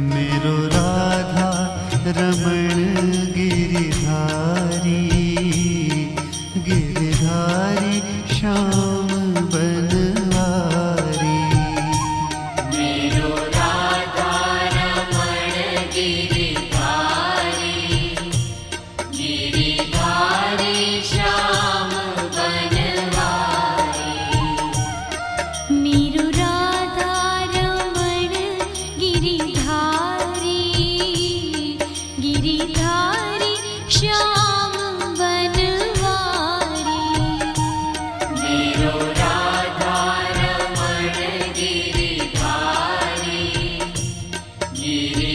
मेरो राधा रमण गिरिधारी, गिरिधारी श्याम बनवारी। मेरो राधा रमण गिरिधारी, गिरिधारी श्याम बनवारी। मेरो राधा रमण गिरिधारी, गिरिधारी श्याम बनवारी। मेरो राधा रमण गिरिधारी, गिरि